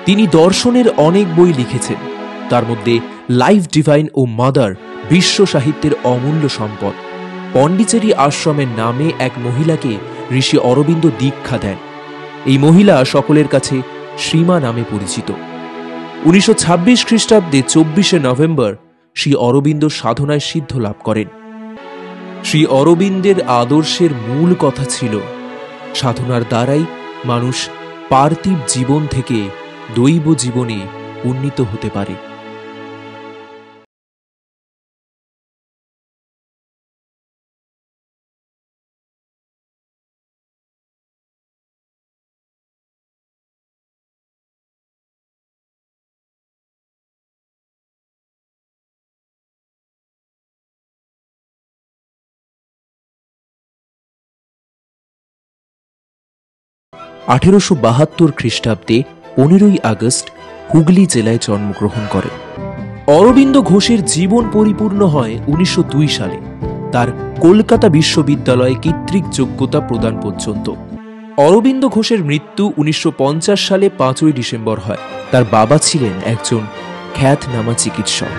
তিনি দর্শনের অনেক বই লিখেছেন, তার মধ্যে লাইফ ডিভাইন ও মাদার বিশ্ব সাহিত্যের অমূল্য সম্পদ। পন্ডিচেরি আশ্রমের নামে এক মহিলাকে ঋষি অরবিন্দ দীক্ষা দেন। এই মহিলা সকলের কাছে শ্রীমা নামে পরিচিত। 1926 খ্রিস্টাব্দে 24শে নভেম্বর শ্রী অরবিন্দ সাধনায় সিদ্ধ লাভ করেন। শ্রী অরবিন্দের আদর্শের মূল কথা ছিল সাধনার দ্বারাই মানুষ পার্থিব জীবন থেকে দৈব জীবনে উন্নীত হতে পারে। (1872 খ্রিস্টাব্দে 15ই আগস্ট হুগলি জেলায় জন্মগ্রহণ করেন। অরবিন্দ ঘোষের জীবন পরিপূর্ণ হয় 1902 সালে, তার কলকাতা বিশ্ববিদ্যালয়ে কর্তৃক যোগ্যতা প্রদান পর্যন্ত। অরবিন্দ ঘোষের মৃত্যু 1950 সালে 5ই ডিসেম্বর হয়। তার বাবা ছিলেন একজন খ্যাতনামা চিকিৎসক।